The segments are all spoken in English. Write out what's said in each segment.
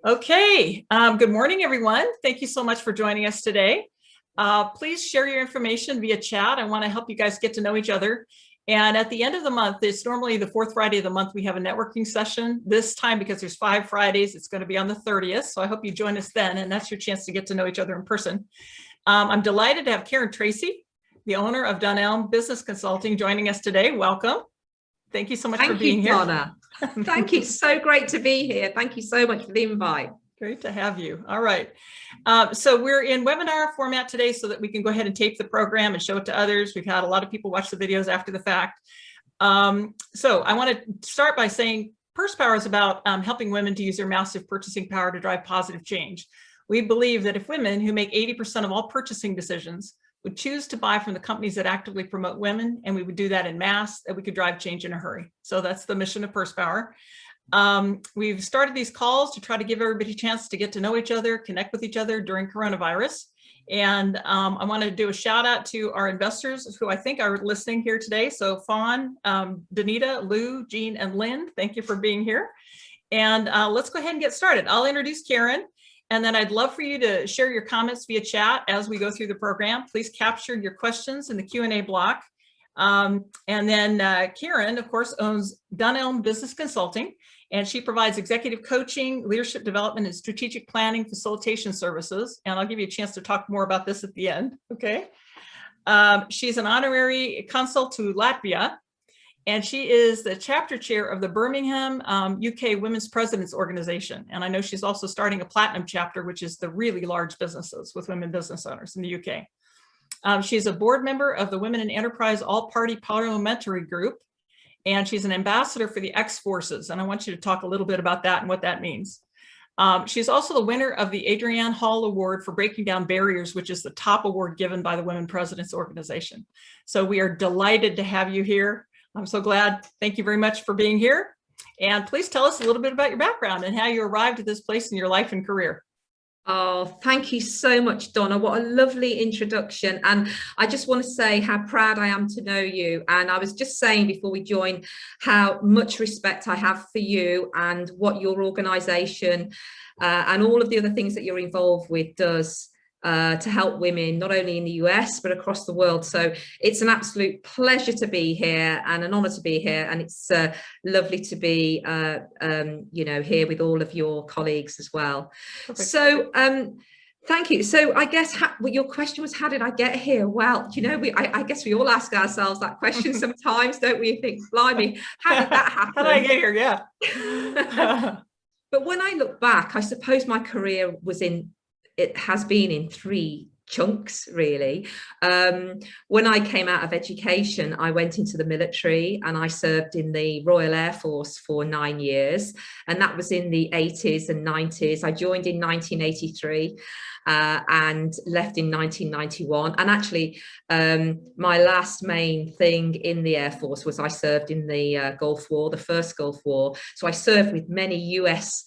Okay, good morning, everyone. Thank you so much for joining us today. Please share your information via chat. I want to help you guys get to know each other. And at the end of the month, it's normally the fourth Friday of the month, we have a networking session. This time, because there's 5 Fridays, it's going to be on the 30th. So I hope you join us then, and that's your chance to get to know each other in person. I'm delighted to have Tracey, the owner of Dunelm Business Consulting, joining us today. Welcome. Thank you so much for being here. Thank you, Donna. Thank you. So great to be here. Thank you so much for the invite. Great to have you. All right. So we're in webinar format today so that we can go ahead and tape the program and show it to others. We've had a lot of people watch the videos after the fact. So I want to start by saying Purse Power is about helping women to use their massive purchasing power to drive positive change. We believe that if women who make 80% of all purchasing decisions would choose to buy from the companies that actively promote women, and we would do that in mass, that we could drive change in a hurry. So that's the mission of Purse Power. We've started these calls to try to give everybody a chance to get to know each other, connect with each other during coronavirus. And I want to do a shout out to our investors who I think are listening here today. So Fawn, Danita, Lou, Jean, and Lynn, thank you for being here. And let's go ahead and get started. I'll introduce Karen. And then I'd love for you to share your comments via chat as we go through the program. Please capture your questions in the Q&A block. And then Karen, of course, owns Dunelm Business Consulting, and she provides executive coaching, leadership development, and strategic planning facilitation services. And I'll give you a chance to talk more about this at the end, okay? She's an honorary consul to Latvia, and she is the chapter chair of the Birmingham, UK Women's Presidents Organization. And I know she's also starting a platinum chapter, which is the really large businesses with women business owners in the UK. She's a board member of the Women in Enterprise All-Party Parliamentary Group, and she's an ambassador for the X-Forces. And I want you to talk a little bit about that and what that means. She's also the winner of the Adrienne Hall Award for Breaking Down Barriers, which is the top award given by the Women Presidents Organization. So we are delighted to have you here. I'm so glad. Thank you very much for being here. And please tell us a little bit about your background and how you arrived at this place in your life and career. Oh, thank you so much, Donna. What a lovely introduction. And I just want to say how proud I am to know you. And I was just saying before we joined how much respect I have for you and what your organization and all of the other things that you're involved with does to help women, not only in the US, but across the world. So it's an absolute pleasure to be here and an honor to be here. And it's lovely to be, here with all of your colleagues as well. Perfect. So thank you. So I guess your question was, how did I get here? Well, I guess we all ask ourselves that question sometimes, don't we? You think, blimey, how did that happen? How did I get here? Yeah. But when I look back, I suppose my career has been in 3 chunks, really. When I came out of education, I went into the military and I served in the Royal Air Force for 9 years. And that was in the 80s and 90s. I joined in 1983 and left in 1991. And actually, my last main thing in the Air Force was I served in the Gulf War, the first Gulf War. So I served with many US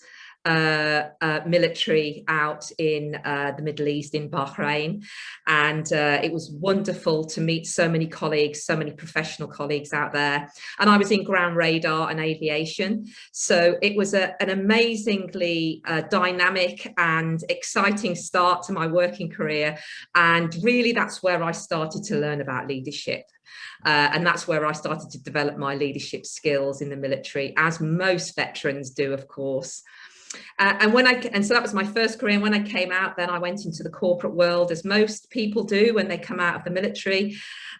military out in the Middle East, in Bahrain, and it was wonderful to meet so many colleagues, so many professional colleagues out there. And I was in ground radar and aviation, so it was an amazingly dynamic and exciting start to my working career. And really, that's where I started to learn about leadership. And that's where I started to develop my leadership skills in the military, as most veterans do, of course. And so that was my first career. And when I came out, then I went into the corporate world, as most people do when they come out of the military.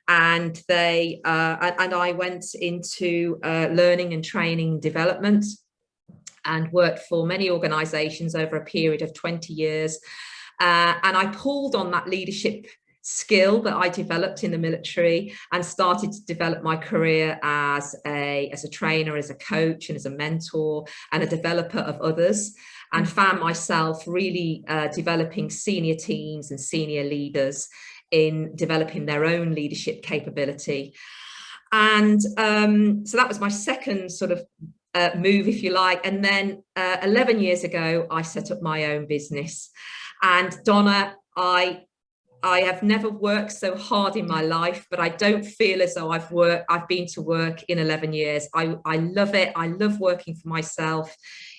And I went into learning and training development and worked for many organizations over a period of 20 years. And I pulled on that leadership skill that I developed in the military and started to develop my career as a trainer, as a coach, and as a mentor and a developer of others, and found myself really developing senior teams and senior leaders in developing their own leadership capability. And so that was my second sort of move, if you like. And then 11 years ago, I set up my own business. And Donna, I have never worked so hard in my life, but I don't feel as though I've been to work in 11 years. I love it. I love working for myself.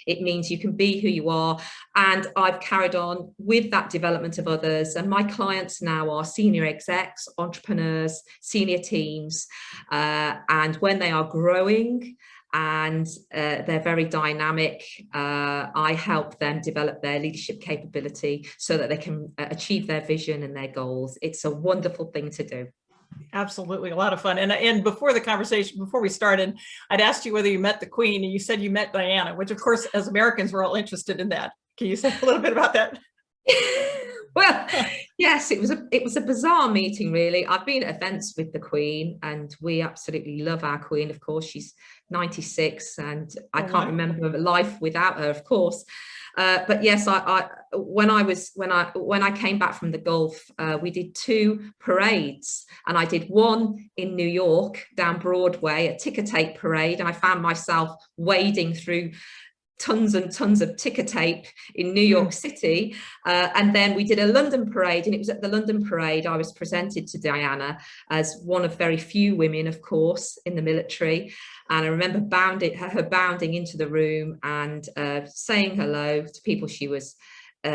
It means you can be who you are. And I've carried on with that development of others. And my clients now are senior execs, entrepreneurs, senior teams. And when they are growing and they're very dynamic, I help them develop their leadership capability so that they can achieve their vision and their goals. It's a wonderful thing to do. Absolutely, a lot of fun. And before the conversation, before we started, I'd asked you whether you met the Queen, and you said you met Diana, which of course, as Americans, we're all interested in that. Can you say a little bit about that? Well, yes, it was a bizarre meeting, really. I've been at events with the Queen, and we absolutely love our Queen. Of course, she's 96, and I can't remember life without her, of course. But yes, when I came back from the Gulf, we did 2 parades, and I did one in New York down Broadway, a ticker tape parade, and I found myself wading through tons and tons of ticker tape in New York City. And then we did a London parade, and it was at the London parade I was presented to Diana as one of very few women, of course, in the military. And I remember her bounding into the room and saying hello to people she was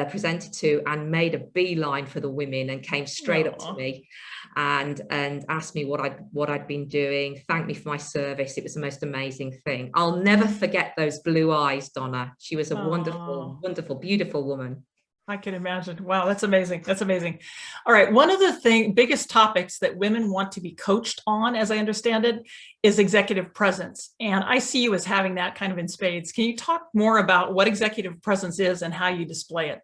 presented to, and made a beeline for the women and came straight up to me and asked me what I'd been doing, thanked me for my service. It was the most amazing thing. I'll never forget those blue eyes, Donna. She was a wonderful, wonderful, beautiful woman. I can imagine. Wow, that's amazing. That's amazing. All right. One of the biggest topics that women want to be coached on, as I understand it, is executive presence. And I see you as having that kind of in spades. Can you talk more about what executive presence is and how you display it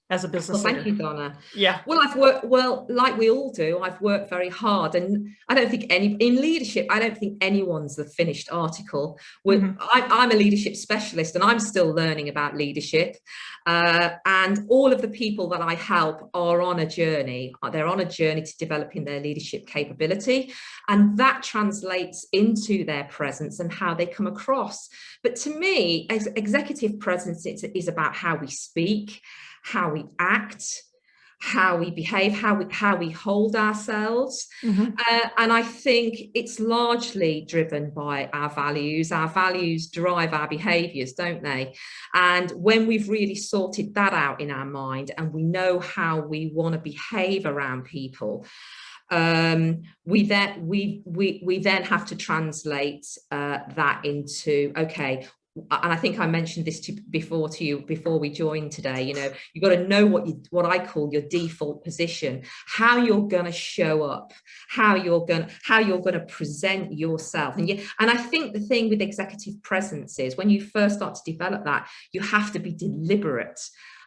as a business leader? Thank you, Donna. Yeah. Well, I've worked, like we all do, I've worked very hard, and I don't think in leadership, I don't think anyone's the finished article. I'm a leadership specialist, and I'm still learning about leadership. And all of the people that I help are on a journey. They're on a journey to developing their leadership capability, and that translates into their presence and how they come across. But to me, executive presence is about how we speak, how we act, how we behave, how we hold ourselves. And I think it's largely driven by our values. Our values drive our behaviors, don't they? And when we've really sorted that out in our mind, and we know how we want to behave around people, we then have to translate that into, okay, and I think I mentioned this before we joined today, you know, you've got to know what I call your default position, how you're going to show up, how you're going to present yourself. And I think the thing with executive presence is, when you first start to develop that, you have to be deliberate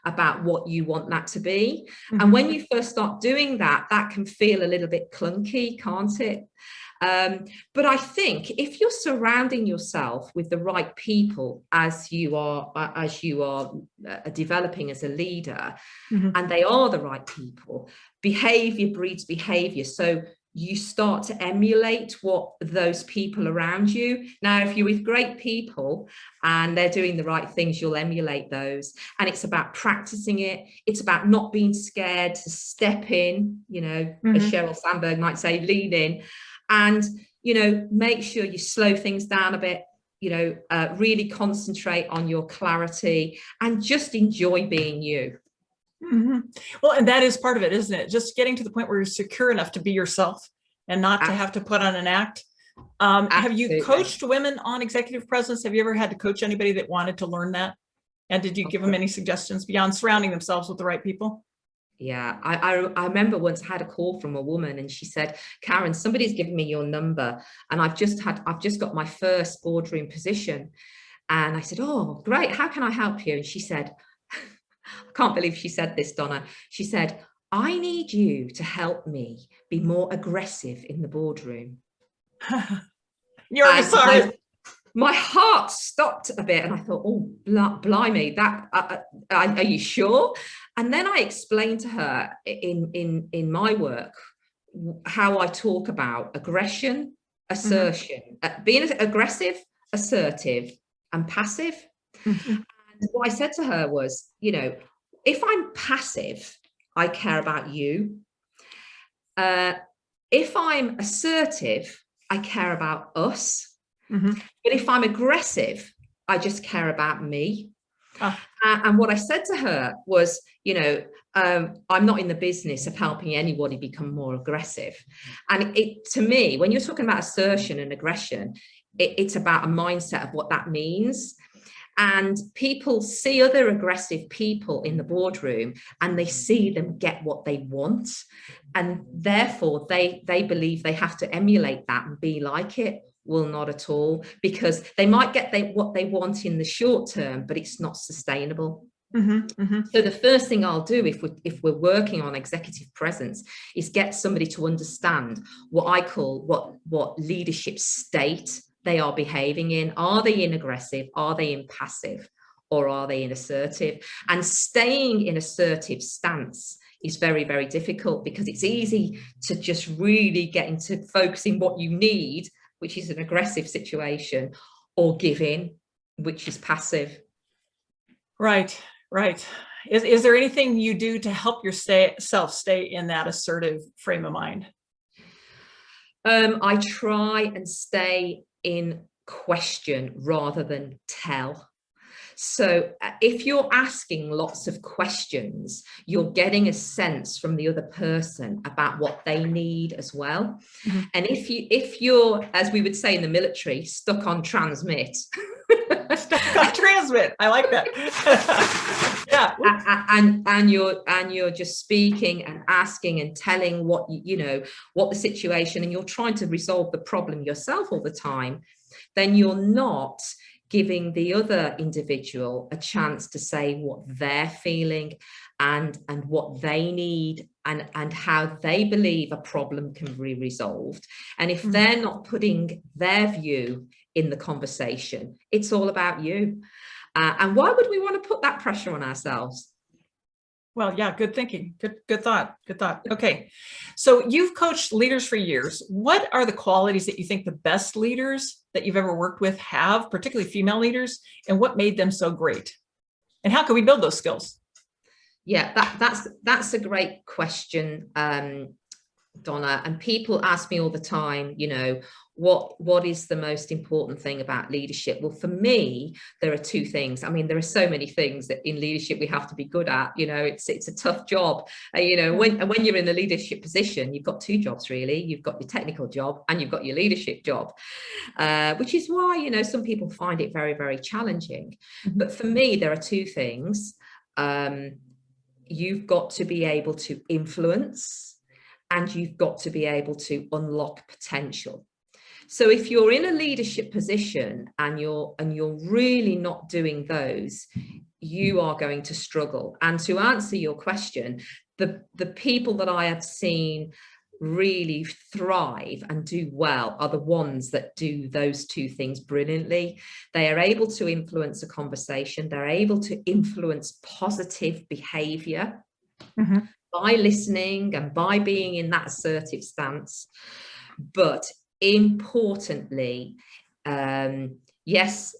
about what you want that to be. And when you first start doing that, that can feel a little bit clunky, can't it? But I think if you're surrounding yourself with the right people as you are developing as a leader, and they are the right people, behavior breeds behavior. So you start to emulate what those people around you. Now, if you're with great people and they're doing the right things, you'll emulate those. And it's about practicing it. It's about not being scared to step in, you know, as Sheryl Sandberg might say, lean in. And, you know, make sure you slow things down a bit, you know, really concentrate on your clarity and just enjoy being you. Well, and that is part of it, isn't it? Just getting to the point where you're secure enough to be yourself and not to have to put on an act. Have you coached women on executive presence? Have you ever had to coach anybody that wanted to learn that? And did you give them any suggestions beyond surrounding themselves with the right people? Yeah, I remember once I had a call from a woman, and she said, Karen, somebody's given me your number, and I've just got my first boardroom position. And I said, oh, great, how can I help you? And she said, I can't believe she said this, Donna. She said, I need you to help me be more aggressive in the boardroom. You're sorry. My heart stopped a bit, and I thought, oh, blimey, that are you sure? And then I explained to her in my work how I talk about aggression, assertion, being aggressive, assertive, and passive. And what I said to her was, you know, if I'm passive, I care about you. If I'm assertive, I care about us. But if I'm aggressive, I just care about me. Ah. And what I said to her was, you know, I'm not in the business of helping anybody become more aggressive. And to me, when you're talking about assertion and aggression, it's about a mindset of what that means. And people see other aggressive people in the boardroom and they see them get what they want. And therefore they believe they have to emulate that and be like it. Well, not at all, because they might get what they want in the short term, but it's not sustainable. So the first thing I'll do if we're working on executive presence is get somebody to understand what I call what leadership state they are behaving in. Are they in aggressive? Are they in passive? Or are they in assertive? And staying in assertive stance is very, very difficult, because it's easy to just really get into focusing what you need, which is an aggressive situation, or give in, which is passive. Right, right. Is there anything you do to help yourself stay in that assertive frame of mind? I try and stay in question rather than tell. So if you're asking lots of questions, you're getting a sense from the other person about what they need as well. And if you're, as we would say in the military, stuck on transmit. Stuck on transmit. I like that. Yeah. And you're just speaking and asking and telling what you know what the situation, and you're trying to resolve the problem yourself all the time, then you're not giving the other individual a chance to say what they're feeling and what they need and how they believe a problem can be resolved. And if they're not putting their view in the conversation, it's all about you. And why would we want to put that pressure on ourselves? Well, yeah, good thinking. Good thought. Good thought. Okay. So you've coached leaders for years. What are the qualities that you think the best leaders that you've ever worked with have, particularly female leaders, and what made them so great? And how can we build those skills? Yeah, that's a great question, Donna. And people ask me all the time, you know, what is the most important thing about leadership? Well, for me, there are two things. I mean, there are so many things that in leadership we have to be good at. You know, it's a tough job. You know, when you're in a leadership position, you've got two jobs really. You've got your technical job and you've got your leadership job, which is why, you know, some people find it very, very challenging. But for me, there are two things. You've got to be able to influence, and you've got to be able to unlock potential. So if you're in a leadership position and you're really not doing those, you are going to struggle. And to answer your question, the people that I have seen really thrive and do well are the ones that do those two things brilliantly. They are able to influence a conversation. They're able to influence positive behavior by listening and by being in that assertive stance. But importantly, yes,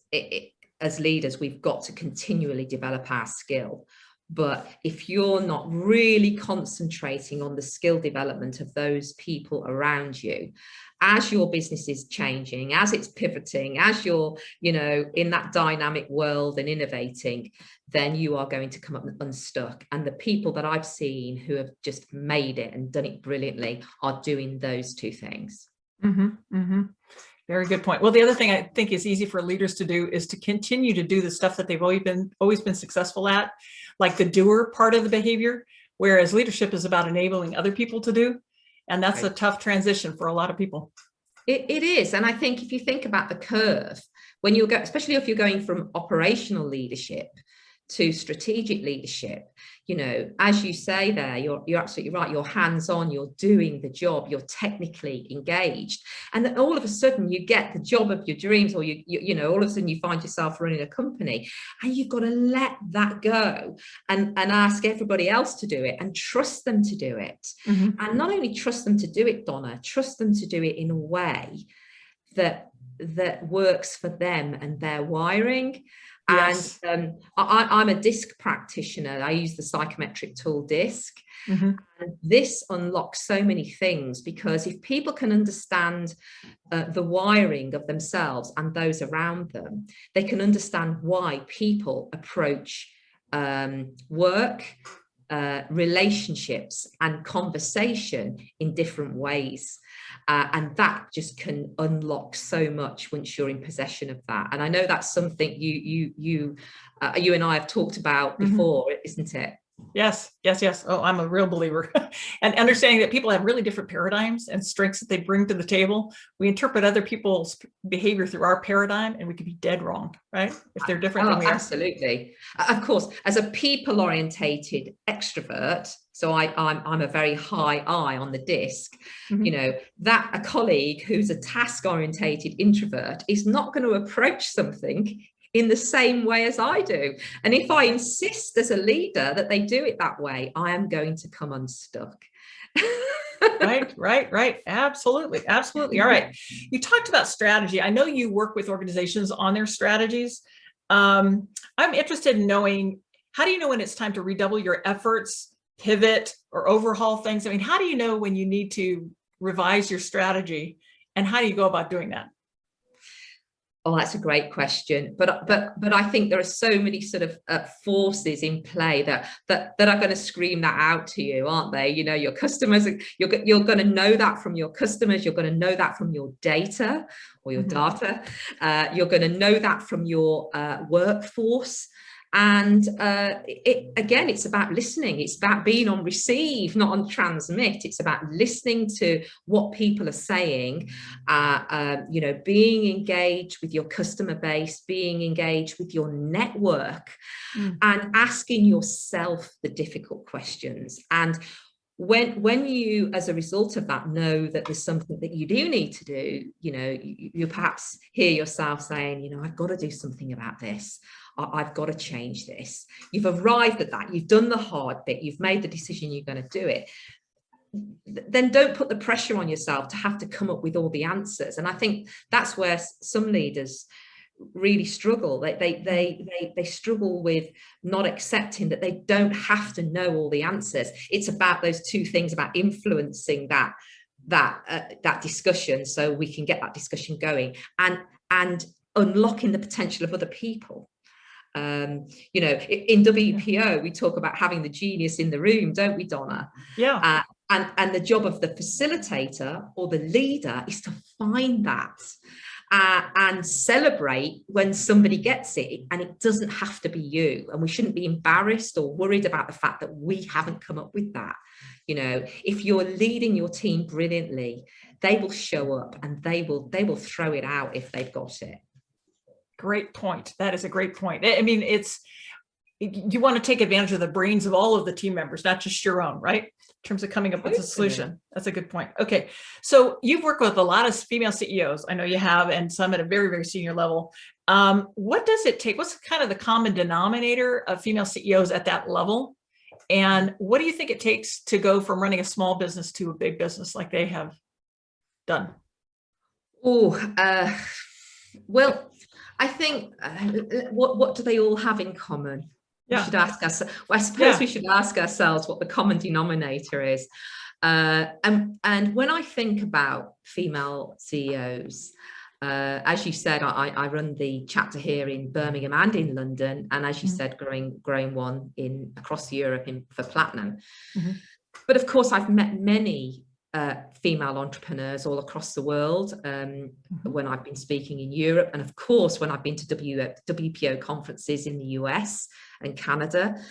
as leaders, we've got to continually develop our skill. But if you're not really concentrating on the skill development of those people around you, as your business is changing, as it's pivoting, as you're, you know, in that dynamic world and innovating, then you are going to come up unstuck. And the people that I've seen who have just made it and done it brilliantly are doing those two things. Very good point. Well, the other thing I think is easy for leaders to do is to continue to do the stuff that they've always been successful at, like the doer part of the behavior, whereas leadership is about enabling other people to do. And that's a tough transition for a lot of people. It is. And I think if you think about the curve, when you go, especially if you're going from operational leadership to strategic leadership, you know, as you say there, you're absolutely right. You're hands-on, you're doing the job, you're technically engaged. And then all of a sudden you get the job of your dreams, or you know, all of a sudden you find yourself running a company, and you've got to let that go and ask everybody else to do it and trust them to do it. And not only trust them to do it, Donna, trust them to do it in a way that works for them and their wiring. Yes. And I'm a DISC practitioner. I use the psychometric tool DISC. Mm-hmm. And this unlocks so many things, because if people can understand the wiring of themselves and those around them, they can understand why people approach work, relationships and conversation in different ways. And that just can unlock so much once you're in possession of that. And I know that's something you and I have talked about before, isn't it? Yes, yes, yes. Oh, I'm a real believer. And understanding that people have really different paradigms and strengths that they bring to the table. We interpret other people's behavior through our paradigm, and we could be dead wrong, right? If they're different than we are. Absolutely. Of course, as a people-orientated extrovert, so I'm a very high I on the DISC, you know, that a colleague who's a task-orientated introvert is not going to approach something in the same way as I do. And if I insist as a leader that they do it that way, I am going to come unstuck. Right. Absolutely. All right. You talked about strategy. I know you work with organizations on their strategies. I'm interested in knowing, how do you know when it's time to redouble your efforts, pivot, or overhaul things? I mean, how do you know when you need to revise your strategy, and how do you go about doing that? Oh, that's a great question. But I think there are so many sort of forces in play that are going to scream that out to you, aren't they? You know, your customers, you're going to know that from your customers. You're going to know that from your data or your data. You're going to know that from your workforce. And again, it's about listening. It's about being on receive, not on transmit. It's about listening to what people are saying, you know, being engaged with your customer base, being engaged with your network, and asking yourself the difficult questions. And when you, as a result of that, know that there's something that you do need to do, you know, you perhaps hear yourself saying, you know, I've got to do something about this. I've got to change this. You've arrived at that. You've done the hard bit. You've made the decision you're going to do it. Then don't put the pressure on yourself to have to come up with all the answers. And I think that's where some leaders really struggle. They struggle with not accepting that they don't have to know all the answers. It's about those two things, about influencing that discussion, so we can get that discussion going, and unlocking the potential of other people. You know, in WPO, we talk about having the genius in the room, don't we, Donna? Yeah. And the job of the facilitator or the leader is to find that and celebrate when somebody gets it. And it doesn't have to be you. And we shouldn't be embarrassed or worried about the fact that we haven't come up with that. You know, if you're leading your team brilliantly, they will show up and they will throw it out if they've got it. Great point. That is a great point. I mean, you want to take advantage of the brains of all of the team members, not just your own, right? In terms of coming up with a solution. That's a good point. Okay. So you've worked with a lot of female CEOs. I know you have, and some at a very, very senior level. What does it take? What's kind of the common denominator of female CEOs at that level? And what do you think it takes to go from running a small business to a big business like they have done? Oh, well, I think what do they all have in common? Yeah. We should ask us. Well, I suppose we should ask ourselves what the common denominator is. And when I think about female CEOs, as you said, I run the chapter here in Birmingham and in London, and as you said, growing one across Europe for Platinum. But of course, I've met many female entrepreneurs all across the world when I've been speaking in Europe, and of course when I've been to WPO conferences in the US and Canada.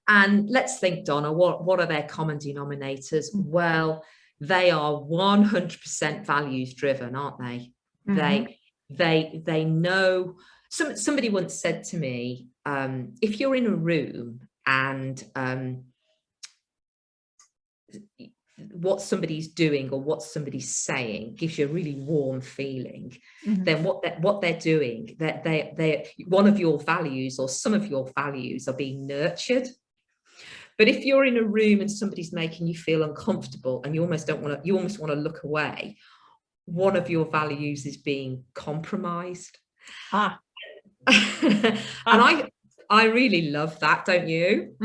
And let's think, Donna, what are their common denominators? Well, they are 100% values driven, aren't they? They know. Somebody once said to me, if you're in a room and what somebody's doing or what somebody's saying gives you a really warm feeling, then what they're doing, that they one of your values or some of your values are being nurtured. But if you're in a room and somebody's making you feel uncomfortable and you almost want to look away, one of your values is being compromised. And I really love that, don't you?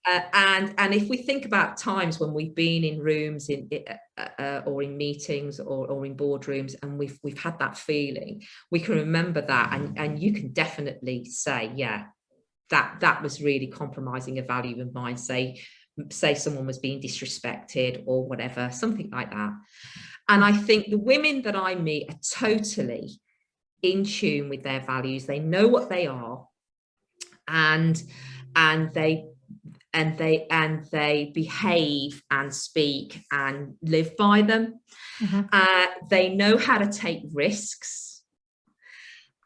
And if we think about times when we've been in rooms or in meetings or in boardrooms, and we've had that feeling, we can remember that, and you can definitely say, yeah, that was really compromising a value of mine. Say someone was being disrespected or whatever, something like that. And I think the women that I meet are totally in tune with their values. They know what they are, and they behave and speak and live by them. They know how to take risks,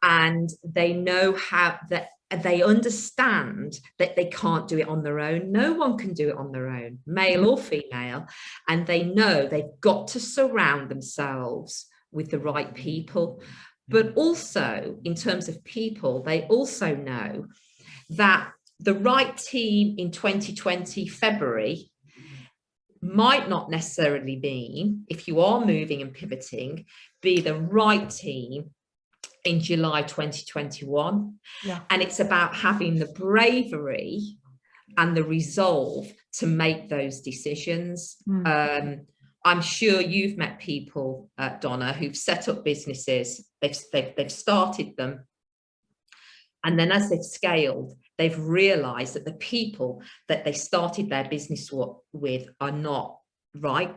and they know how that they understand that they can't do it on their own. No one can do it on their own, male or female. And they know they've got to surround themselves with the right people. But also, in terms of people, they also know that the right team in 2020 February might not necessarily mean, if you are moving and pivoting, be the right team in July 2021. And it's about having the bravery and the resolve to make those decisions. I'm sure you've met people, Donna, who've set up businesses, they've started them, and then as they've scaled, they've realized that the people that they started their business with are not right,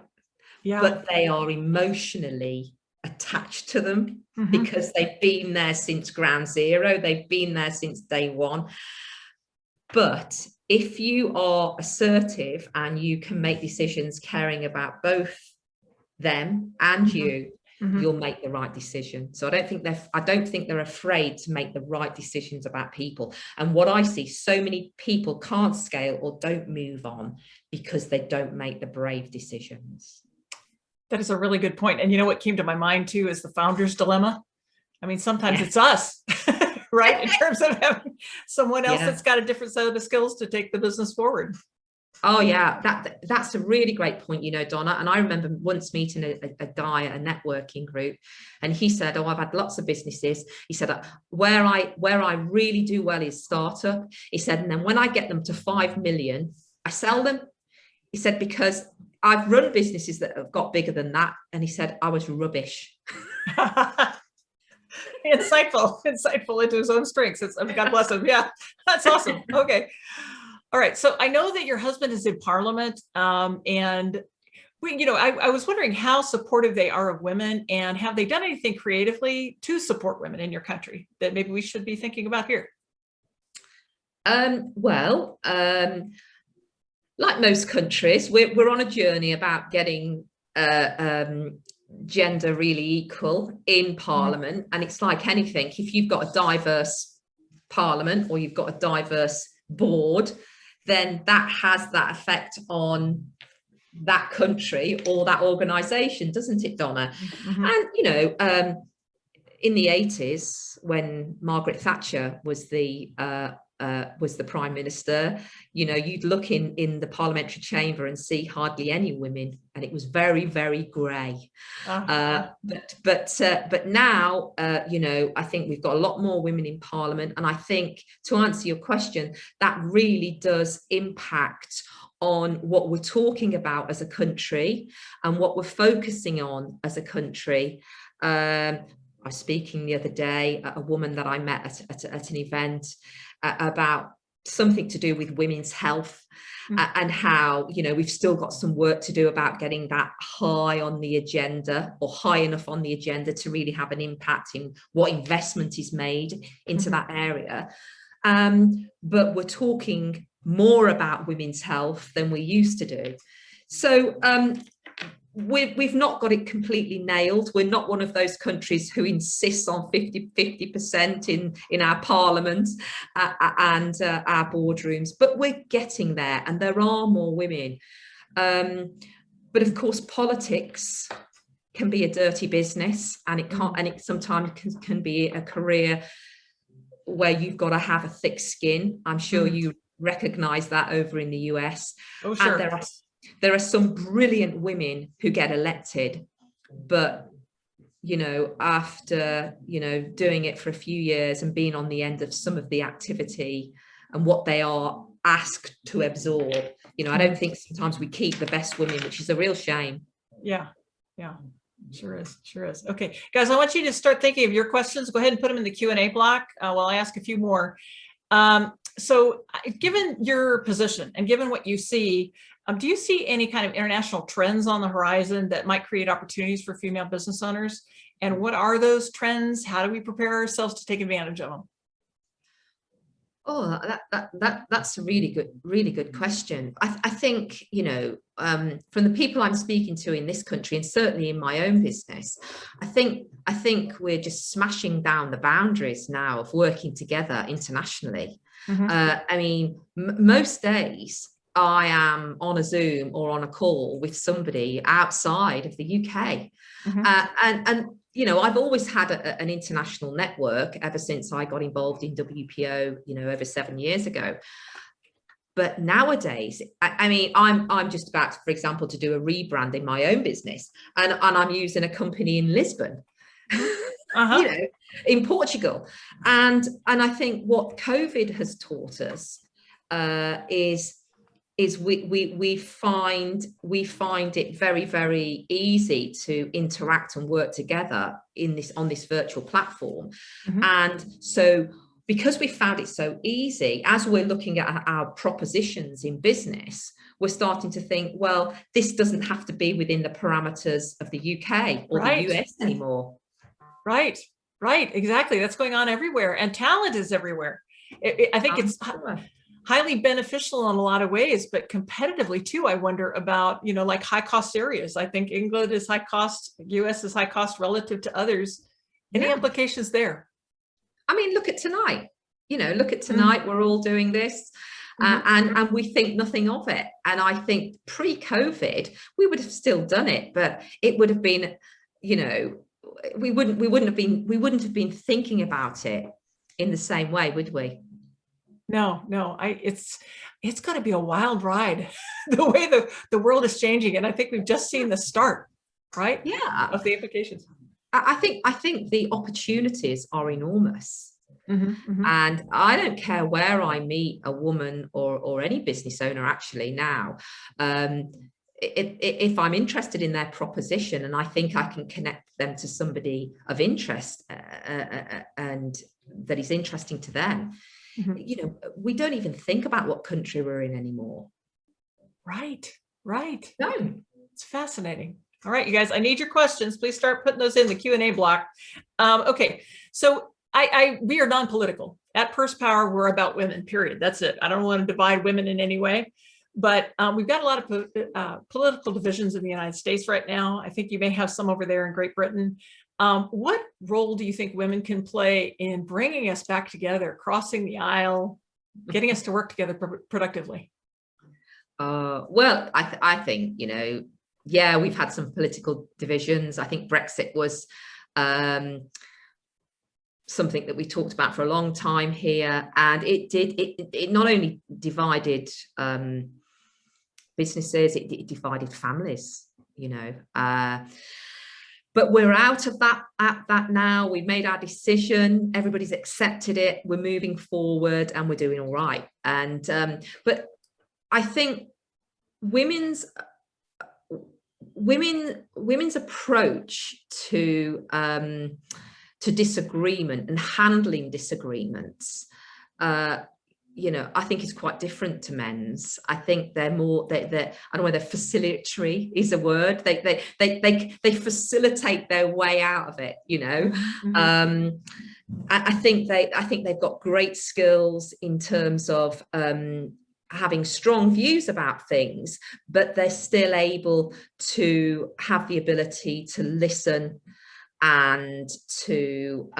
but they are emotionally attached to them because they've been there since ground zero. They've been there since day one. But if you are assertive and you can make decisions caring about both them and you, you'll make the right decision. So I don't think they're afraid to make the right decisions about people. And what I see, so many people can't scale or don't move on because they don't make the brave decisions. That is a really good point. And you know what came to my mind too is the founder's dilemma. I mean, sometimes it's us, right? In terms of having someone else that's got a different set of skills to take the business forward. Oh yeah, that's a really great point, you know, Donna. And I remember once meeting a guy at a networking group, and he said, "Oh, I've had lots of businesses." He said, "Where I really do well is startup." He said, "And then when I get them to 5 million, I sell them." He said, "Because I've run businesses that have got bigger than that." And he said, "I was rubbish." Insightful into his own strengths. God bless him. Yeah, that's awesome. Okay. All right. So I know that your husband is in Parliament, and I was wondering how supportive they are of women, and have they done anything creatively to support women in your country that maybe we should be thinking about here? Like most countries, we're on a journey about getting gender really equal in Parliament. And it's like anything, if you've got a diverse Parliament or you've got a diverse board, then that has that effect on that country or that organization, doesn't it, Donna? And in the 80s, when Margaret Thatcher was the Prime Minister, you'd look in the parliamentary chamber and see hardly any women, and it was very, very grey. But now, I think we've got a lot more women in Parliament, and I think, to answer your question, that really does impact on what we're talking about as a country and what we're focusing on as a country. I was speaking the other day, a woman that I met at an event about something to do with women's health, and how we've still got some work to do about getting that high on the agenda, or high enough on the agenda to really have an impact in what investment is made into that area. But we're talking more about women's health than we used to do. So we've not got it completely nailed. We're not one of those countries who insists on 50% in our parliaments and our boardrooms, but we're getting there, and there are more women. But of course, politics can be a dirty business, and it sometimes can be a career where you've got to have a thick skin. I'm sure you recognize that over in the US. Oh, sure. And there are some brilliant women who get elected, but you know, after, you know, doing it for a few years and being on the end of some of the activity and what they are asked to absorb, you know, I don't think sometimes we keep the best women, which is a real shame. Yeah, yeah, sure is, sure is. Okay, guys, I want you to start thinking of your questions. Go ahead and put them in the Q&A block while I ask a few more. So given your position and given what you see, do you see any kind of international trends on the horizon that might create opportunities for female business owners? And what are those trends? How do we prepare ourselves to take advantage of them? Oh, that's a really good question. I think, you know, from the people I'm speaking to in this country and certainly in my own business, I think we're just smashing down the boundaries now of working together internationally. I mean, most days I am on a Zoom or on a call with somebody outside of the UK. And you know, I've always had an international network ever since I got involved in WPO, you know, over 7 years ago. But nowadays, I mean, I'm just about, for example, to do a rebrand in my own business, and I'm using a company in Lisbon, you know, in Portugal. And I think what COVID has taught us is we find it very, very easy to interact and work together on this virtual platform. And so because we found it so easy, as we're looking at our propositions in business, we're starting to think, well, this doesn't have to be within the parameters of the UK or the US anymore. Right, exactly. That's going on everywhere, and talent is everywhere. I think it's highly beneficial in a lot of ways, but competitively too, I wonder about, you know, like high cost areas. I think England is high cost, US is high cost relative to others. Any implications there? I mean, look at tonight, you know, we're all doing this and we think nothing of it. And I think pre-COVID, we would have still done it, but it would have been, you know, we wouldn't have been thinking about it in the same way, would we? No, it's going to be a wild ride the way the world is changing. And I think we've just seen the start, right? Yeah. Of the implications. I think the opportunities are enormous. And I don't care where I meet a woman or any business owner actually now. If I'm interested in their proposition and I think I can connect them to somebody of interest and that is interesting to them, you know, we don't even think about what country we're in anymore. Right. No. It's fascinating. All right, you guys, I need your questions. Please start putting those in the Q&A block. Okay, so we are non-political. At Purse Power, we're about women, period. That's it. I don't want to divide women in any way, but we've got a lot of political divisions in the United States right now. I think you may have some over there in Great Britain. What role do you think women can play in bringing us back together, crossing the aisle, getting us to work together productively? Well, I think, you know, yeah, we've had some political divisions. I think Brexit was something that we talked about for a long time here, and it not only divided businesses, it divided families, you know. But we're out of that now. We've made our decision. Everybody's accepted it. We're moving forward, and we're doing all right. And but I think women's approach to disagreement and handling disagreements, you know, I think is quite different to men's. I think they're more, I don't know whether facilitatory is a word. They facilitate their way out of it, you know. I think they've got great skills in terms of having strong views about things, but they're still able to have the ability to listen and to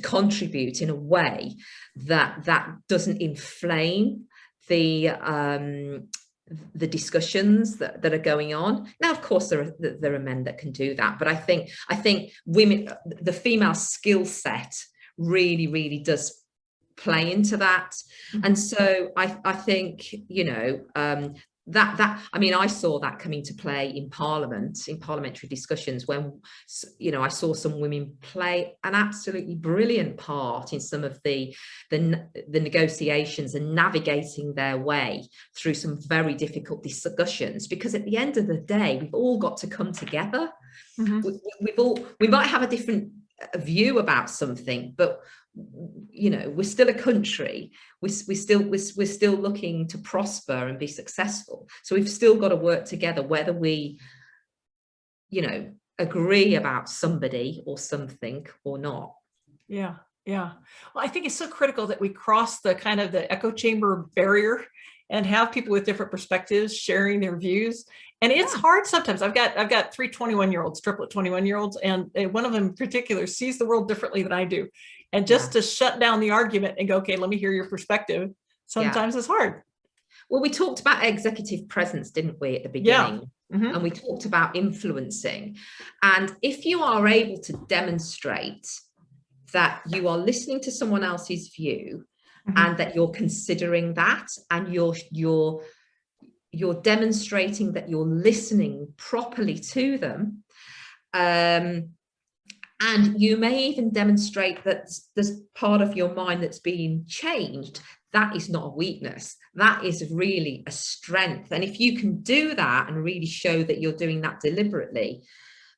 contribute in a way that doesn't inflame the discussions that are going on. Now, of course, there are men that can do that, but I think women, the female skill set really does play into that. And so I think, you know, I mean, I saw that come into play in Parliament, in parliamentary discussions, when, you know, I saw some women play an absolutely brilliant part in some of the negotiations and navigating their way through some very difficult discussions, because at the end of the day, we've all got to come together. We might have a different view about something, but you know, we're still a country. We're still looking to prosper and be successful. So we've still got to work together, whether we, you know, agree about somebody or something or not. Yeah. Yeah. Well, I think it's so critical that we cross the kind of the echo chamber barrier and have people with different perspectives sharing their views. And it's hard sometimes. I've got three 21-year-olds, triplet 21-year-olds, and one of them in particular sees the world differently than I do. And just to shut down the argument and go, okay, let me hear your perspective, sometimes it's hard. Well, we talked about executive presence, didn't we, at the beginning? And we talked about influencing. And if you are able to demonstrate that you are listening to someone else's view, and that you're considering that, and you're demonstrating that you're listening properly to them, and you may even demonstrate that there's part of your mind that's being changed, that is not a weakness. That is really a strength. And if you can do that and really show that you're doing that deliberately,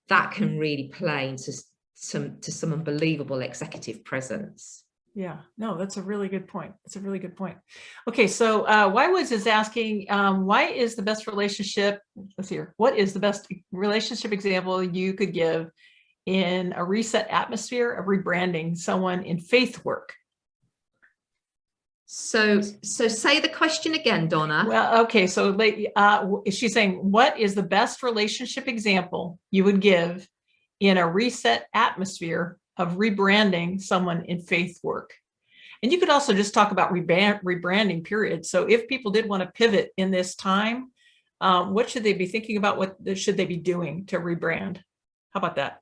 that can really play into some unbelievable executive presence. Yeah, no, that's a really good point. That's a really good point. Okay, so Wywoods is asking, why is the best relationship, let's see here, what is the best relationship example you could give in a reset atmosphere of rebranding someone in faith work? So say the question again, Donna. Well, okay, so she's saying, what is the best relationship example you would give in a reset atmosphere of rebranding someone in faith work? And you could also just talk about rebranding, period. So if people did want to pivot in this time, what should they be thinking about? What should they be doing to rebrand? How about that?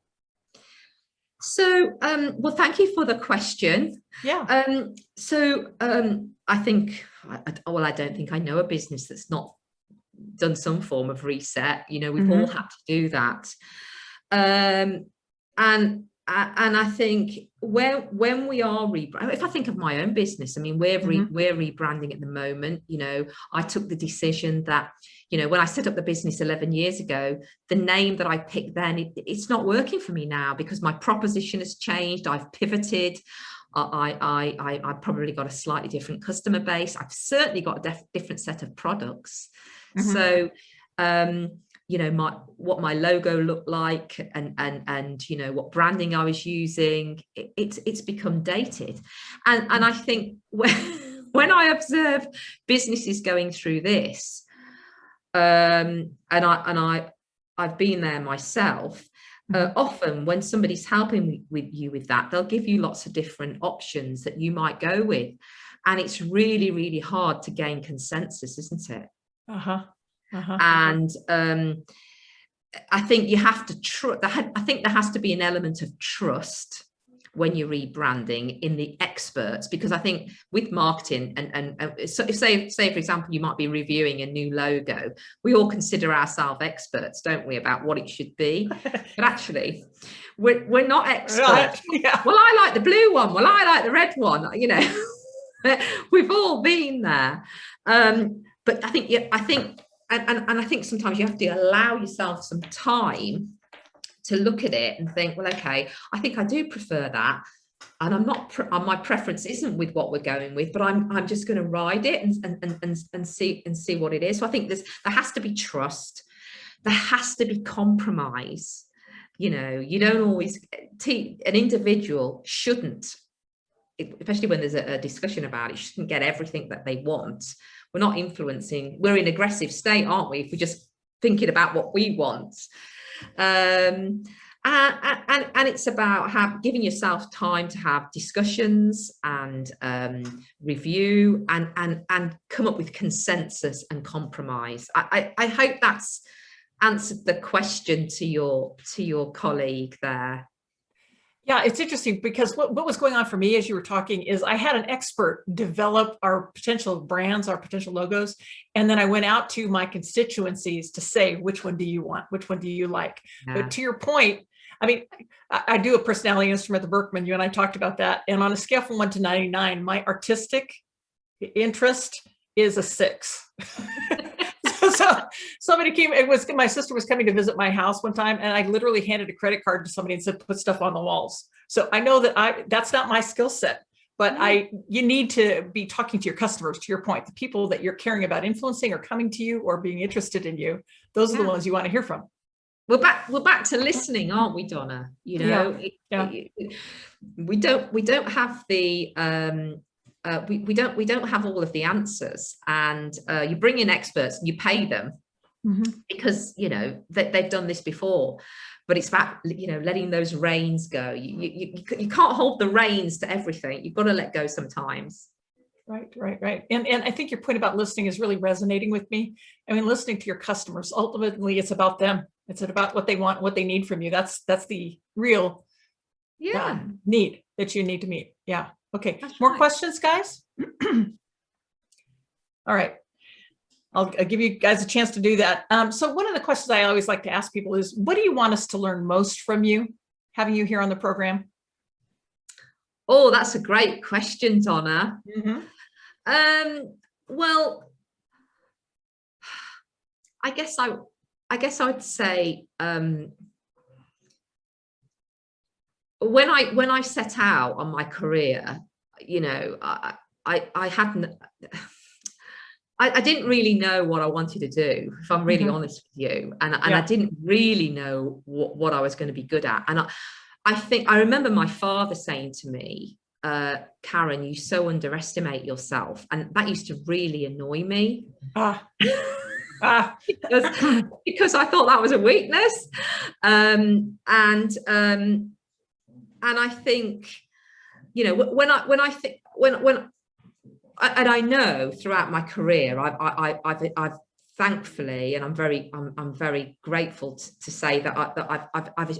So, well, thank you for the question. Yeah. I think, well, I don't think I know a business that's not done some form of reset. You know, we've all had to do that. And I think when we are rebranding, if I think of my own business, I mean, we're rebranding at the moment. You know, I took the decision that, you know, when I set up the business 11 years ago, the name that I picked then, it's not working for me now because my proposition has changed. I've pivoted. I probably got a slightly different customer base. I've certainly got a different set of products. So, you know, what my logo looked like and you know, what branding I was using, it's become dated. And I think when I observe businesses going through this, and I've been there myself, often when somebody's helping you with that, they'll give you lots of different options that you might go with. And it's really, really hard to gain consensus, isn't it? And I think you have to I think there has to be an element of trust when you're rebranding in the experts, because I think with marketing so if say for example, you might be reviewing a new logo, we all consider ourselves experts, don't we, about what it should be, but actually we're not experts. Well, I like the blue one, well, I like the red one, you know. We've all been there, but I think and I think sometimes you have to allow yourself some time to look at it and think, well, okay, I think I do prefer that. And I'm not, my preference isn't with what we're going with, but I'm just going to ride it and see what it is. So I think there has to be trust. There has to be compromise. You know, you don't always, an individual shouldn't, especially when there's a discussion about it, shouldn't get everything that they want. We're not influencing, we're in aggressive state, aren't we, if we're just thinking about what we want. And it's about giving yourself time to have discussions and review and come up with consensus and compromise. I hope that's answered the question to your colleague there. Yeah, it's interesting because what was going on for me as you were talking is I had an expert develop our potential brands, our potential logos. And then I went out to my constituencies to say, which one do you want? Which one do you like? Yeah. But to your point, I mean, I do a personality instrument, the Berkman, you and I talked about that. And on a scale from 1 to 99, my artistic interest is a 6. So somebody came, my sister was coming to visit my house one time, and I literally handed a credit card to somebody and said, put stuff on the walls. So I know that that's not my skill set, but you need to be talking to your customers, to your point, the people that you're caring about influencing or coming to you or being interested in you. Those are the ones you want to hear from. We're back to listening, aren't we, Donna? You know, we don't have the we don't have all of the answers, and you bring in experts and you pay them because you know they've done this before, but it's about, you know, letting those reins go. You can't hold the reins to everything. You've got to let go sometimes. Right. And I think your point about listening is really resonating with me. I mean, listening to your customers, ultimately it's about them. It's about what they want, what they need from you. That's the real need that you need to meet. Yeah. Okay. More questions, guys? All right. I'll give you guys a chance to do that. So one of the questions I always like to ask people is, what do you want us to learn most from you, having you here on the program? Oh, that's a great question, Donna. Well, I guess I would say when I set out on my career, you know, I didn't really know what I wanted to do, if I'm really honest with you, and I didn't really know what I was going to be good at. And I think I remember my father saying to me, Karen, you so underestimate yourself, and that used to really annoy me. Because I thought that was a weakness, and I think, you know, when I know throughout my career, I've thankfully, and I'm very grateful to say that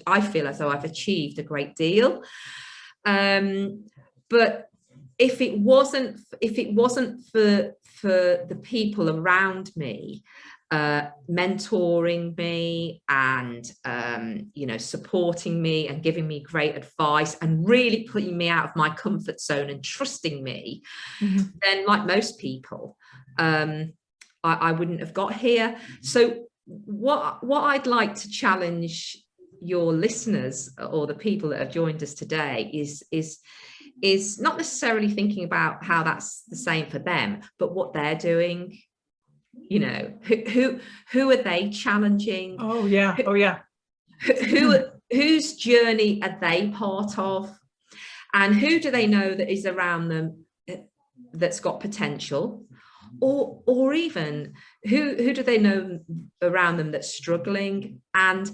I feel as though I've achieved a great deal. But if it wasn't for the people around me, mentoring me and you know, supporting me and giving me great advice and really putting me out of my comfort zone and trusting me, then like most people, I wouldn't have got here. So what I'd like to challenge your listeners or the people that have joined us today is not necessarily thinking about how that's the same for them, but what they're doing. You know, who are they challenging? Oh yeah. Whose journey are they part of, and who do they know that is around them that's got potential, or even who do they know around them that's struggling? And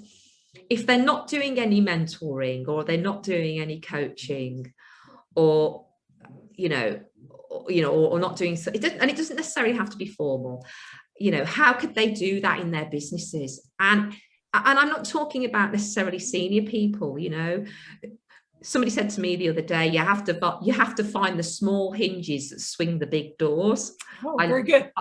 if they're not doing any mentoring, or they're not doing any coaching, or or not doing so, it doesn't necessarily have to be formal. You know, how could they do that in their businesses? And I'm not talking about necessarily senior people. You know, somebody said to me the other day, you have to find the small hinges that swing the big doors. Oh, very good.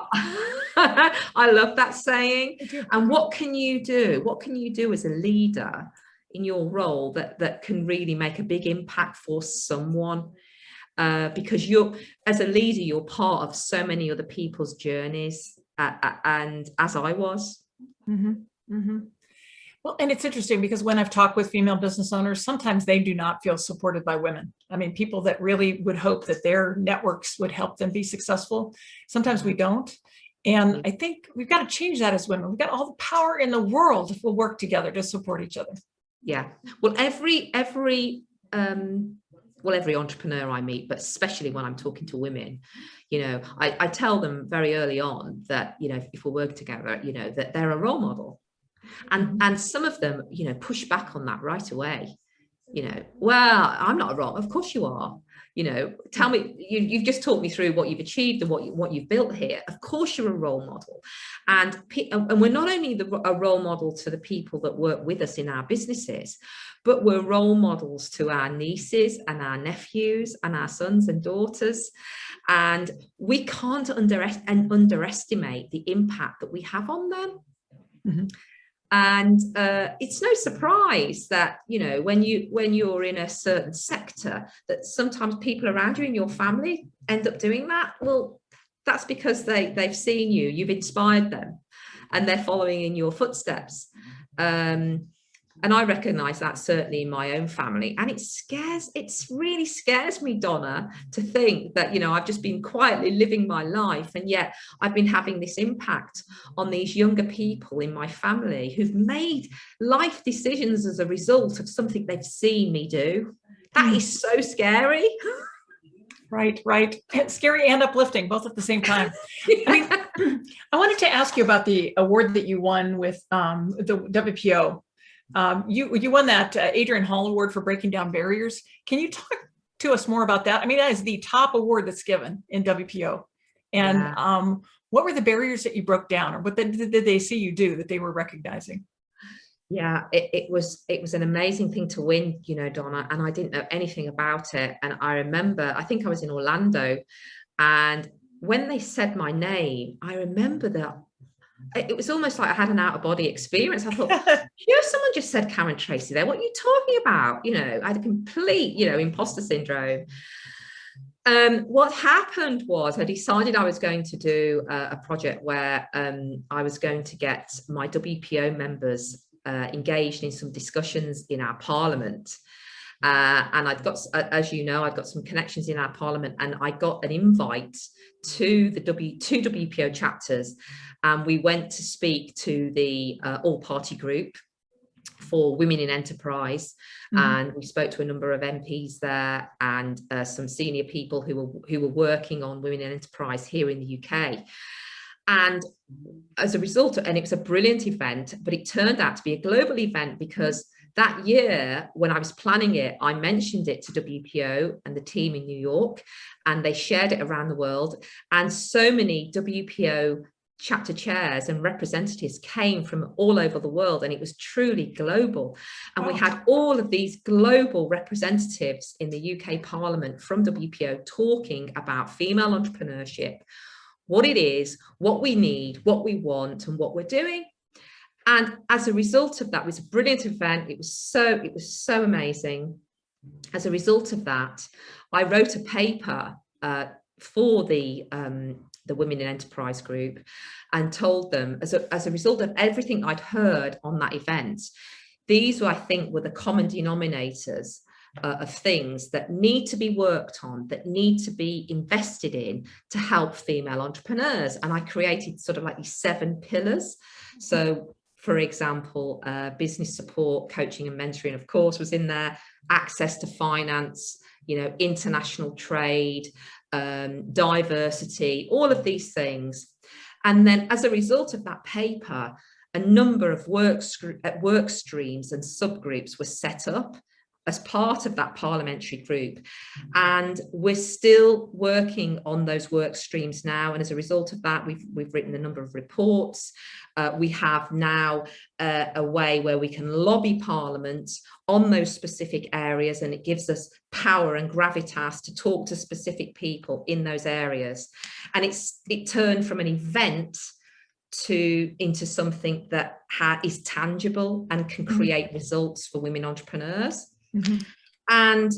I love that saying. And what can you do? What can you do as a leader in your role that can really make a big impact for someone? Because as a leader, you're part of so many other people's journeys, and as I was. Well, and it's interesting because when I've talked with female business owners, sometimes they do not feel supported by women. I mean, people that really would hope that their networks would help them be successful. Sometimes we don't. And I think we've got to change that as women. We've got all the power in the world if we'll work together to support each other. Yeah. Well, every entrepreneur I meet, but especially when I'm talking to women, you know, I tell them very early on that, you know, if we work together, you know, that they're a role model. And some of them, you know, push back on that right away. You know, well, I'm not a role. Of course you are. You know, tell me, you've just talked me through what you've achieved and what you've built here. Of course you're a role model. And we're not only a role model to the people that work with us in our businesses, but we're role models to our nieces and our nephews and our sons and daughters. And we can't underestimate the impact that we have on them. Mm-hmm. And it's no surprise that, you know, when you're in a certain sector, that sometimes people around you in your family end up doing that. Well, that's because they've seen you, you've inspired them, and they're following in your footsteps. And I recognize that certainly in my own family. And it really scares me, Donna, to think that, you know, I've just been quietly living my life, and yet I've been having this impact on these younger people in my family who've made life decisions as a result of something they've seen me do. That is so scary. Right. Scary and uplifting, both at the same time. I mean, I wanted to ask you about the award that you won with the WPO. You won that Adrienne Hall Award for breaking down barriers. Can you talk to us more about that? I mean, that is the top award that's given in WPO. And what were the barriers that you broke down, or what did they see you do that they were recognizing? Yeah, it was an amazing thing to win, you know, Donna, and I didn't know anything about it. And I remember, I think I was in Orlando, and when they said my name, I remember that it was almost like I had an out-of-body experience. I thought, you know, someone just said Karen Tracey there. What are you talking about? You know, I had a complete, you know, imposter syndrome. What happened was I decided I was going to do a project where I was going to get my WPO members engaged in some discussions in our parliament. And I'd got, as you know, I've got some connections in our parliament, and I got an invite to the two WPO chapters, and we went to speak to the all-party group for Women in Enterprise, and we spoke to a number of MPs there and some senior people who were working on Women in Enterprise here in the UK. And as a result, and it was a brilliant event, but it turned out to be a global event, because that year when I was planning it, I mentioned it to WPO and the team in New York, and they shared it around the world. And so many WPO chapter chairs and representatives came from all over the world, and it was truly global. And we had all of these global representatives in the UK Parliament from WPO talking about female entrepreneurship, what it is, what we need, what we want, and what we're doing. And as a result of that, it was a brilliant event. It was so amazing. As a result of that, I wrote a paper for the Women in Enterprise group, and told them, as a result of everything I'd heard on that event, these were, I think, were the common denominators of things that need to be worked on, that need to be invested in to help female entrepreneurs. And I created sort of like these 7 pillars. So, for example, business support, coaching and mentoring, of course, was in there, access to finance, you know, international trade, diversity, all of these things. And then as a result of that paper, a number of work streams and subgroups were set up as part of that parliamentary group. And we're still working on those work streams now. And as a result of that, we've written a number of reports. We have now a way where we can lobby Parliament on those specific areas, and it gives us power and gravitas to talk to specific people in those areas. And it turned from an event into something that is tangible and can create results for women entrepreneurs. And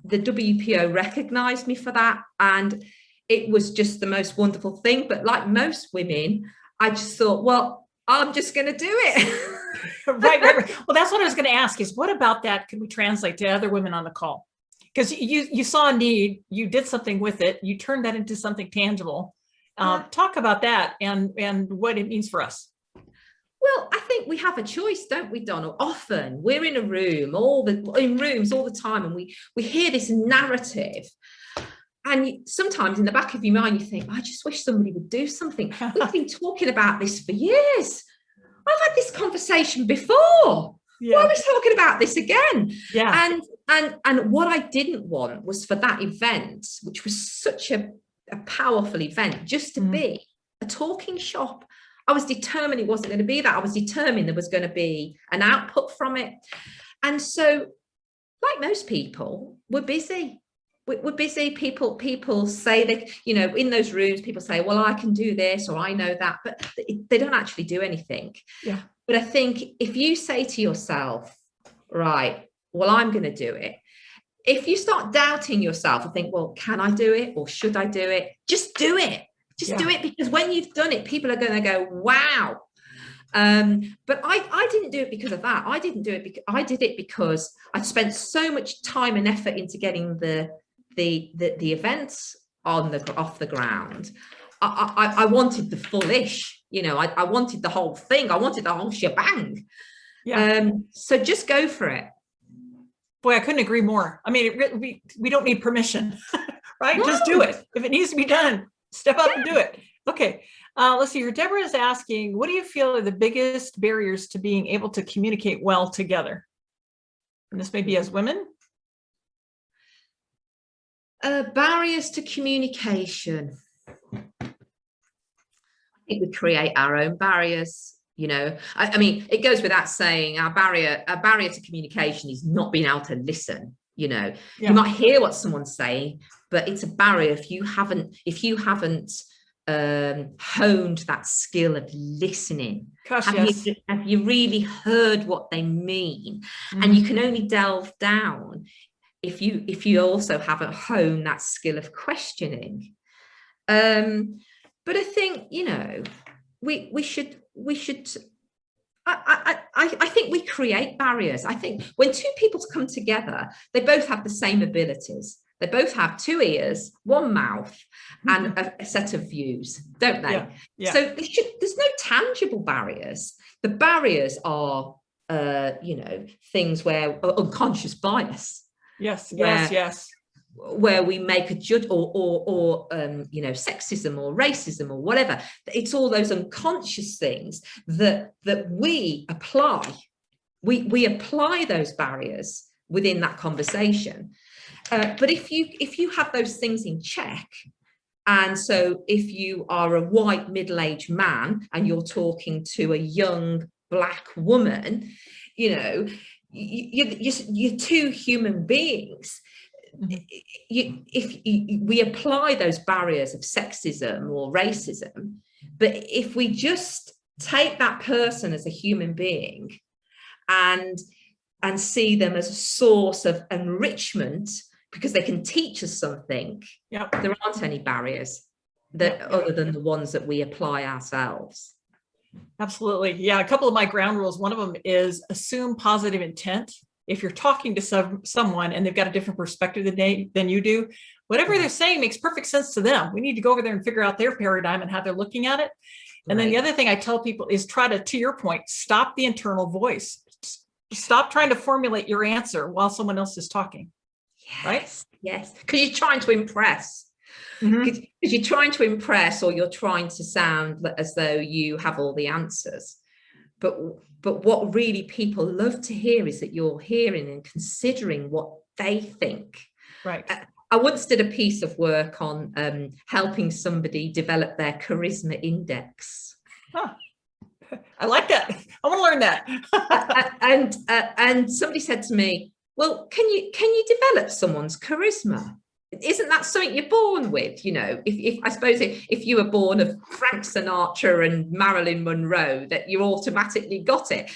the WPO recognized me for that, and it was just the most wonderful thing. But like most women, I just thought, well, I'm just going to do it. Right. Well, that's what I was going to ask, is what about that can we translate to other women on the call? Because you saw a need, you did something with it, you turned that into something tangible. Talk about that and what it means for us. Well, I think we have a choice, don't we, Donald? Often we're in a room, in rooms all the time, and we hear this narrative. And sometimes in the back of your mind, you think, I just wish somebody would do something. We've been talking about this for years. I've had this conversation before. Yeah. Why are we talking about this again? Yeah. And what I didn't want was for that event, which was such a powerful event, just to be a talking shop. I was determined it wasn't going to be that. I was determined there was going to be an output from it. And so, like most people, we're busy. We're busy. People say that, you know, in those rooms, people say, well, I can do this or I know that, but they don't actually do anything. Yeah. But I think if you say to yourself, right, well, I'm going to do it. If you start doubting yourself and think, well, can I do it or should I do it? Just do it. Just do it, because when you've done it, people are going to go, wow. But I didn't do it because of that. I didn't do it because I did it because I'd spent so much time and effort into getting the events off the ground. I wanted the full-ish, you know, I wanted the whole thing. I wanted the whole shebang. Yeah. So just go for it. Boy, I couldn't agree more. I mean, we don't need permission, right? No. Just do it. If it needs to be done, step up and do it. Okay. Let's see here. Deborah is asking, what do you feel are the biggest barriers to being able to communicate well together? And this may be as women. Barriers to communication. I think we create our own barriers. You know, I mean, it goes without saying our barrier to communication is not being able to listen. You know, you might hear what someone's saying, but it's a barrier if you haven't honed that skill of listening. Gosh, have you really heard what they mean? And you can only delve down if you also haven't honed that skill of questioning. But I think, you know, we should I think we create barriers. I think when two people come together, they both have the same abilities. They both have two ears, one mouth, and a set of views, don't they? Yeah, yeah. So there's no tangible barriers. The barriers are, you know, things where unconscious bias. Yes, yes. Where we make a judge or you know, sexism or racism or whatever. It's all those unconscious things that we apply. We apply those barriers within that conversation. But if you have those things in check, and so if you are a white middle-aged man and you're talking to a young Black woman, you know, you're two human beings. If we apply those barriers of sexism or racism, but if we just take that person as a human being and see them as a source of enrichment because they can teach us something, there aren't any barriers other than the ones that we apply ourselves. Absolutely. Yeah, a couple of my ground rules. One of them is assume positive intent. If you're talking to someone and they've got a different perspective than you do, whatever they're saying makes perfect sense to them. We need to go over there and figure out their paradigm and how they're looking at it. And then the other thing I tell people is try to your point, stop the internal voice. Stop trying to formulate your answer while someone else is talking. Yes, right? Yes, because you're trying to impress. Because you're trying to impress, or you're trying to sound as though you have all the answers. But what really people love to hear is that you're hearing and considering what they think. Right. I once did a piece of work on helping somebody develop their charisma index. Huh. I like that. I want to learn that. And somebody said to me, well, can you develop someone's charisma? Isn't that something you're born with? You know, if I suppose if you were born of Frank Sinatra and Marilyn Monroe, that you automatically got it.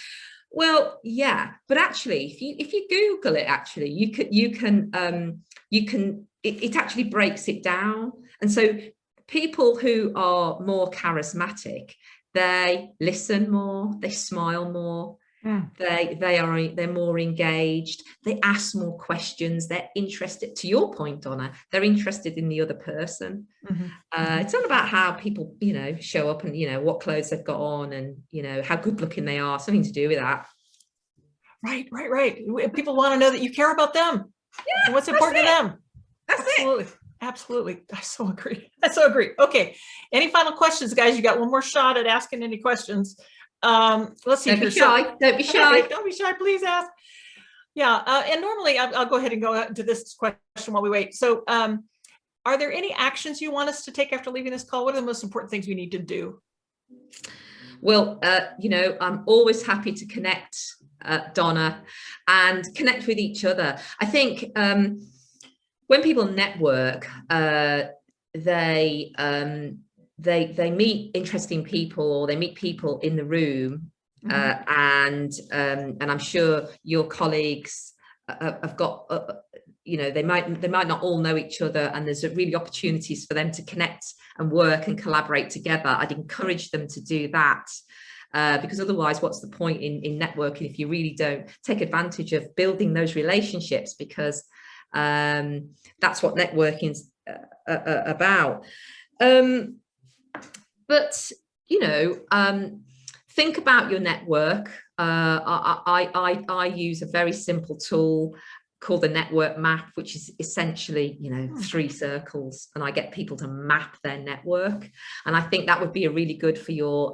Well, yeah, but actually, if you Google it, actually, it actually breaks it down. And so people who are more charismatic, they listen more, they smile more. They're more engaged, they ask more questions, they're interested, to your point, Donna, they're interested in the other person. It's not about how people, you know, show up and, you know, what clothes they've got on and, you know, how good looking they are, something to do with that. Right. People want to know that you care about them. Yeah, and what's important to them. That's Absolutely. I so agree. Okay. Any final questions, guys? You got one more shot at asking any questions. Let's see. Don't be shy. Don't be shy. Don't be shy. Please ask. Yeah. And normally I'll go ahead and go into this question while we wait. So, are there any actions you want us to take after leaving this call? What are the most important things we need to do? Well, you know, I'm always happy to connect, Donna, and connect with each other. I think when people network, they meet interesting people, or they meet people in the room, and I'm sure your colleagues have got. You know, they might not all know each other, and there's really opportunities for them to connect and work and collaborate together. I'd encourage them to do that, because otherwise, what's the point in networking if you really don't take advantage of building those relationships? Because that's what networking's about. But you know, think about your network. I use a very simple tool called the network map, which is essentially, you know, 3 circles, and I get people to map their network. And I think that would be a really good for your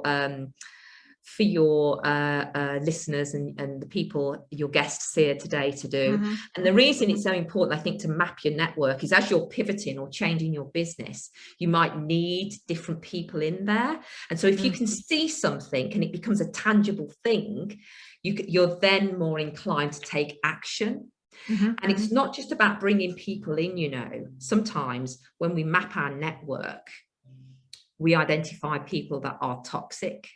listeners and the people, your guests here today, to do. And the reason it's so important, I think, to map your network is as you're pivoting or changing your business, you might need different people in there. And so if you can see something and it becomes a tangible thing, you're then more inclined to take action. And it's not just about bringing people in, you know. Sometimes when we map our network, we identify people that are toxic.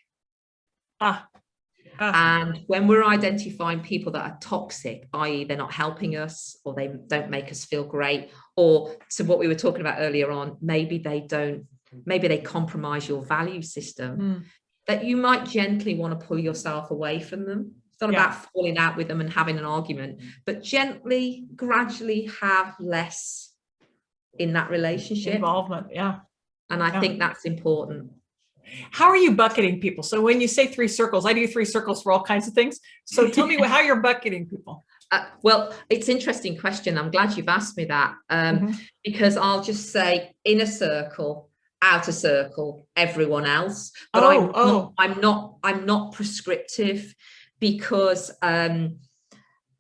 And when we're identifying people that are toxic, i.e. they're not helping us, or they don't make us feel great, or to what we were talking about earlier on, maybe they compromise your value system, that you might gently want to pull yourself away from them. It's not about falling out with them and having an argument, but gently, gradually have less in that relationship. Involvement, And I think that's important. How are you bucketing people? So when you say 3 circles, I do 3 circles for all kinds of things. So tell me how you're bucketing people. Well, it's an interesting question. I'm glad you've asked me that, because I'll just say inner circle, outer circle, everyone else. But I'm not prescriptive, because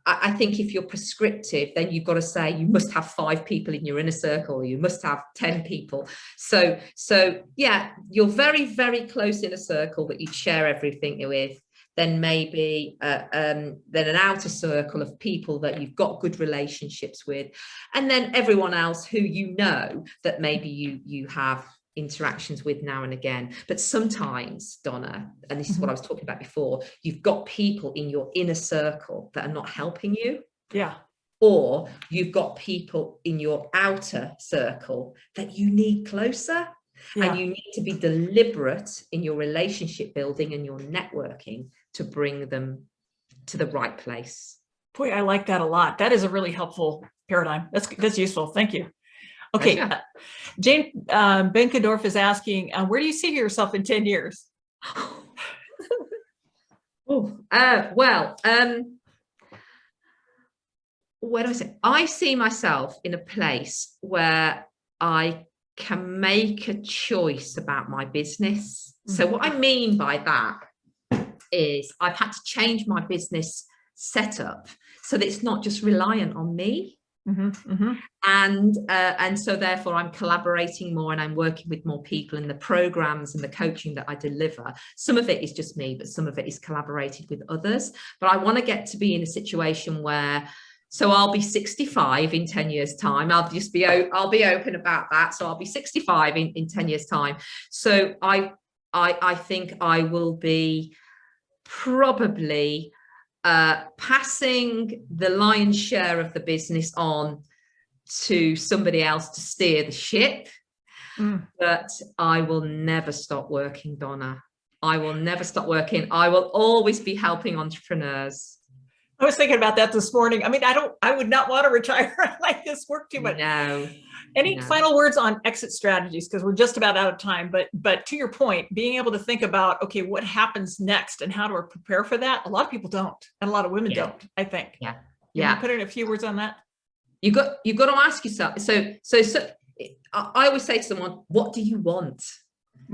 I think if you're prescriptive, then you've got to say you must have 5 people in your inner circle, or you must have 10 people. So yeah, you're very, very close inner circle that you share everything with. Then maybe then an outer circle of people that you've got good relationships with, and then everyone else who you know that maybe you have interactions with now and again. But sometimes, Donna, and this is what I was talking about before, you've got people in your inner circle that are not helping you, or you've got people in your outer circle that you need closer, and you need to be deliberate in your relationship building and your networking to bring them to the right place. Boy, I like that a lot. That is a really helpful paradigm. That's useful. Thank you. Okay, Jane Benkendorf is asking, where do you see yourself in 10 years? Well, what do I say? I see myself in a place where I can make a choice about my business. So what I mean by that is I've had to change my business setup so that it's not just reliant on me. And so therefore I'm collaborating more, and I'm working with more people, and the programs and the coaching that I deliver, some of it is just me, but some of it is collaborated with others. But I want to get to be in a situation where, so I'll be 65 in 10 years time. I'll be open about that. So I'll be 65 in 10 years time. So I think I will be probably passing the lion's share of the business on to somebody else to steer the ship. But I will never stop working, Donna. I will never stop working. I will always be helping entrepreneurs. I was thinking about that this morning. I mean, I would not want to retire. I like this work too much. No. Any final words on exit strategies? Because we're just about out of time, but to your point, being able to think about, okay, what happens next and how do I prepare for that? A lot of people don't, and a lot of women don't, I think. You want to put in a few words on that? You've got to ask yourself. So I always say to someone, what do you want?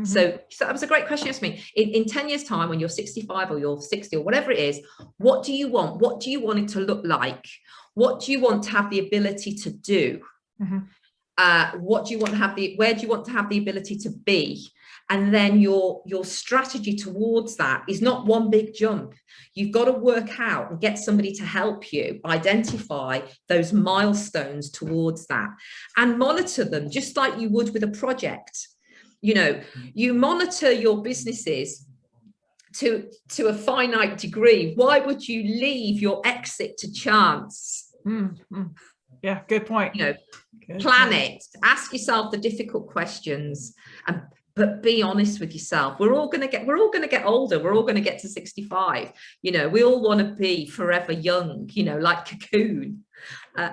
So that was a great question to me. In 10 years time, when you're 65 or you're 60 or whatever it is, what do you want? What do you want it to look like? What do you want to have the ability to do? What do you want to have where do you want to have the ability to be? And then your strategy towards that is not one big jump. You've got to work out and get somebody to help you identify those milestones towards that and monitor them just like you would with a project. You know, you monitor your businesses to a finite degree. Why would you leave your exit to chance? Yeah, good point. You know, plan it, ask yourself the difficult questions, but be honest with yourself. We're all going to get older. We're all going to get to 65. You know, we all want to be forever young, you know, like Cocoon.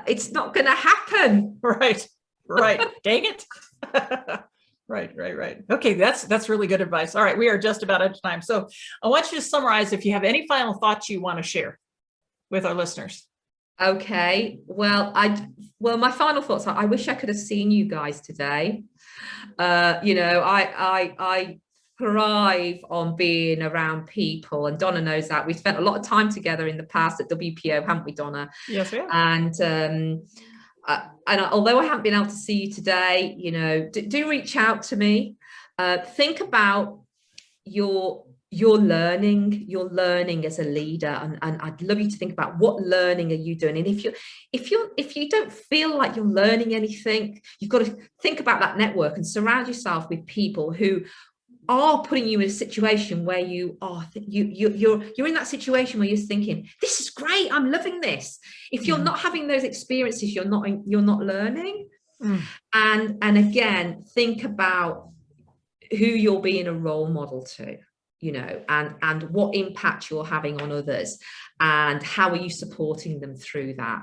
It's not going to happen. Right. Dang it. Right. Okay, that's really good advice. All right, we are just about out of time. So I want you to summarize if you have any final thoughts you want to share with our listeners. Okay, well, my final thoughts are, I wish I could have seen you guys today. You know, I thrive on being around people, and Donna knows that. We spent a lot of time together in the past at WPO, haven't we, Donna? Yes, we have. And although I haven't been able to see you today, you know, do reach out to me. Think about your learning as a leader, and I'd love you to think about what learning are you doing. And if you don't feel like you're learning anything, you've got to think about that network and surround yourself with people who are putting you in a situation where you are you're in that situation where you're thinking, this is great, I'm loving this. If you're not having those experiences, you're not learning. And again, think about who you're being a role model to, you know, and what impact you're having on others, and how are you supporting them through that.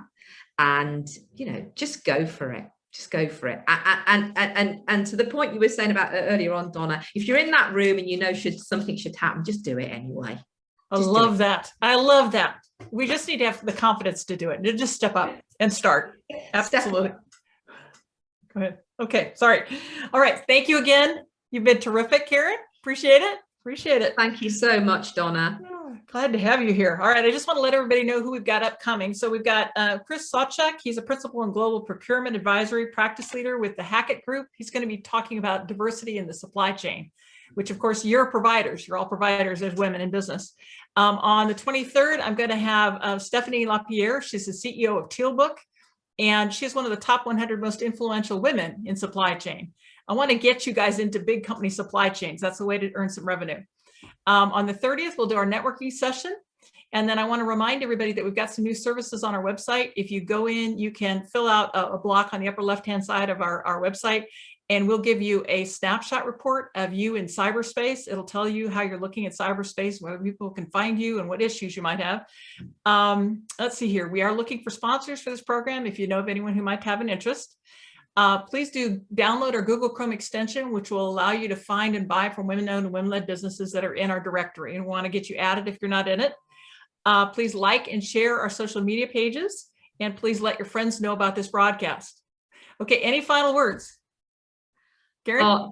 And, you know, just go for it. Just go for it. And to the point you were saying about earlier on, Donna, if you're in that room and you know something should happen, just do it anyway. I love that. We just need to have the confidence to do it. Just step up and start. Absolutely. Go ahead. Okay, sorry. All right. Thank you again. You've been terrific, Karen. Appreciate it. Thank you so much, Donna. Glad to have you here. All right, I just want to let everybody know who we've got upcoming. So we've got Chris Sawchuk. He's a principal in global procurement advisory practice leader with the Hackett Group. He's going to be talking about diversity in the supply chain, which of course you're providers. You're all providers as women in business. On the 23rd, I'm going to have Stephanie Lapierre. She's the CEO of Tealbook, and she's one of the top 100 most influential women in supply chain. I want to get you guys into big company supply chains. That's the way to earn some revenue. On the 30th, we'll do our networking session. And then I want to remind everybody that we've got some new services on our website. If you go in, you can fill out a block on the upper left-hand side of our website, and we'll give you a snapshot report of you in cyberspace. It'll tell you how you're looking at cyberspace, where people can find you and what issues you might have. Let's see here. We are looking for sponsors for this program. If you know of anyone who might have an interest, please do download our Google Chrome extension, which will allow you to find and buy from women-owned and women-led businesses that are in our directory, and we want to get you added if you're not in it. Please like and share our social media pages, and please let your friends know about this broadcast. Okay, any final words? Karen? Oh,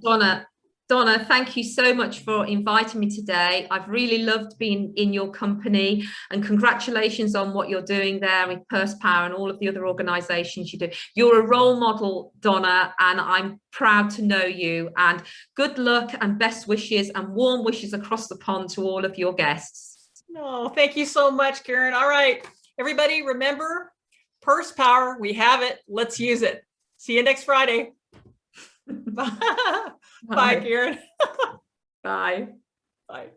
Donna, thank you so much for inviting me today. I've really loved being in your company, and congratulations on what you're doing there with Purse Power and all of the other organizations you do. You're a role model, Donna, and I'm proud to know you, and good luck and best wishes and warm wishes across the pond to all of your guests. No, thank you so much, Karen. All right, everybody, remember Purse Power, we have it. Let's use it. See you next Friday. Bye. Bye, Karen. Bye. Bye.